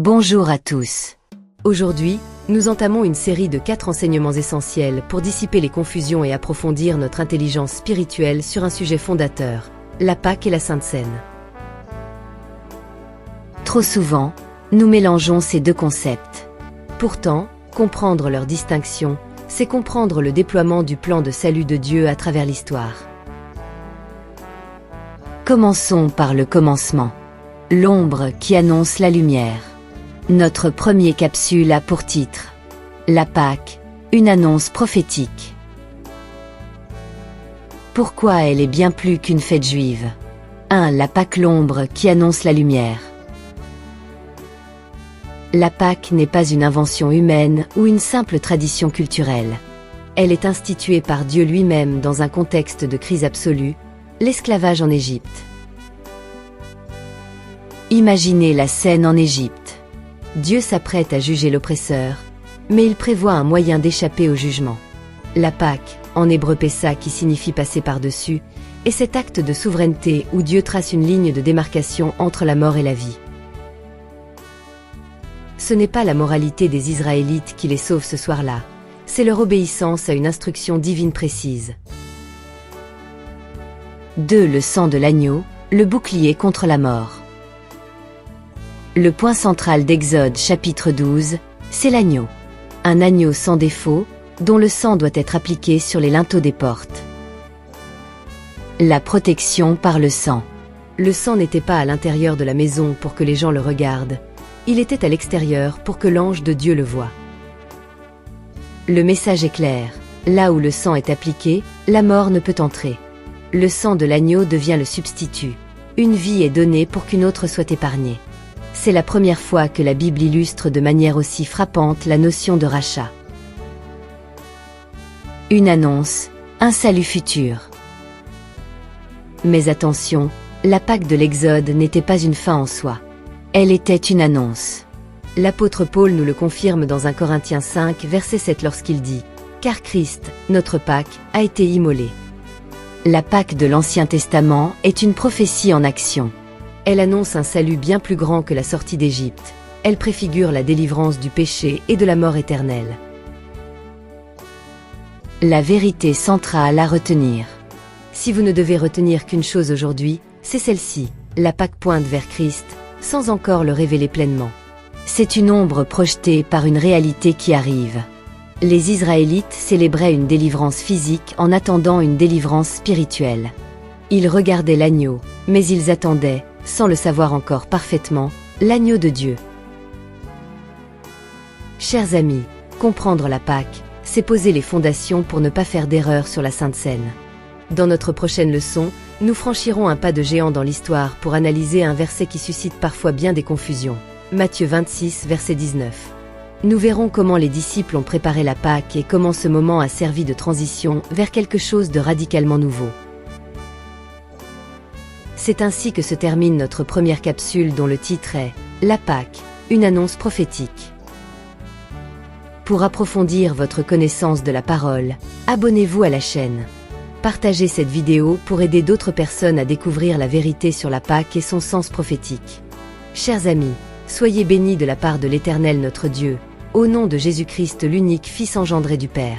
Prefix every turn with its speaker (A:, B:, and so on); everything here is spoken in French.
A: Bonjour à tous. Aujourd'hui, nous entamons une série de 4 enseignements essentiels pour dissiper les confusions et approfondir notre intelligence spirituelle sur un sujet fondateur, la Pâque et la Sainte Seine. Trop souvent, nous mélangeons ces deux concepts. Pourtant, comprendre leur distinction, c'est comprendre le déploiement du plan de salut de Dieu à travers l'histoire. Commençons par le commencement. L'ombre qui annonce la lumière. Notre première capsule a pour titre « La Pâque, une annonce prophétique ». Pourquoi elle est bien plus qu'une fête juive? 1. La Pâque, l'ombre qui annonce la lumière. La Pâque n'est pas une invention humaine ou une simple tradition culturelle. Elle est instituée par Dieu lui-même dans un contexte de crise absolue, l'esclavage en Égypte. Imaginez la scène en Égypte. Dieu s'apprête à juger l'oppresseur, mais il prévoit un moyen d'échapper au jugement. La Pâque, en hébreu Pessa qui signifie passer par-dessus, est cet acte de souveraineté où Dieu trace une ligne de démarcation entre la mort et la vie. Ce n'est pas la moralité des Israélites qui les sauve ce soir-là, c'est leur obéissance à une instruction divine précise. 2. Le sang de l'agneau, le bouclier contre la mort. Le point central d'Exode chapitre 12, c'est l'agneau. Un agneau sans défaut, dont le sang doit être appliqué sur les linteaux des portes. La protection par le sang. Le sang n'était pas à l'intérieur de la maison pour que les gens le regardent, il était à l'extérieur pour que l'ange de Dieu le voie. Le message est clair, là où le sang est appliqué, la mort ne peut entrer. Le sang de l'agneau devient le substitut. Une vie est donnée pour qu'une autre soit épargnée. C'est la première fois que la Bible illustre de manière aussi frappante la notion de rachat. Une annonce, un salut futur. Mais attention, la Pâque de l'Exode n'était pas une fin en soi. Elle était une annonce. L'apôtre Paul nous le confirme dans 1 Corinthiens 5, verset 7 lorsqu'il dit « Car Christ, notre Pâque, a été immolé ». La Pâque de l'Ancien Testament est une prophétie en action. Elle annonce un salut bien plus grand que la sortie d'Égypte. Elle préfigure la délivrance du péché et de la mort éternelle. La vérité centrale à retenir. Si vous ne devez retenir qu'une chose aujourd'hui, c'est celle-ci. La Pâque pointe vers Christ, sans encore le révéler pleinement. C'est une ombre projetée par une réalité qui arrive. Les Israélites célébraient une délivrance physique en attendant une délivrance spirituelle. Ils regardaient l'agneau, mais ils attendaient, sans le savoir encore parfaitement, l'agneau de Dieu. Chers amis, comprendre la Pâque, c'est poser les fondations pour ne pas faire d'erreur sur la Sainte Seine. Dans notre prochaine leçon, nous franchirons un pas de géant dans l'histoire pour analyser un verset qui suscite parfois bien des confusions. Matthieu 26, verset 19. Nous verrons comment les disciples ont préparé la Pâque et comment ce moment a servi de transition vers quelque chose de radicalement nouveau. C'est ainsi que se termine notre première capsule dont le titre est « La Pâque, une annonce prophétique ». Pour approfondir votre connaissance de la parole, abonnez-vous à la chaîne. Partagez cette vidéo pour aider d'autres personnes à découvrir la vérité sur la Pâque et son sens prophétique. Chers amis, soyez bénis de la part de l'Éternel notre Dieu, au nom de Jésus-Christ l'unique Fils engendré du Père.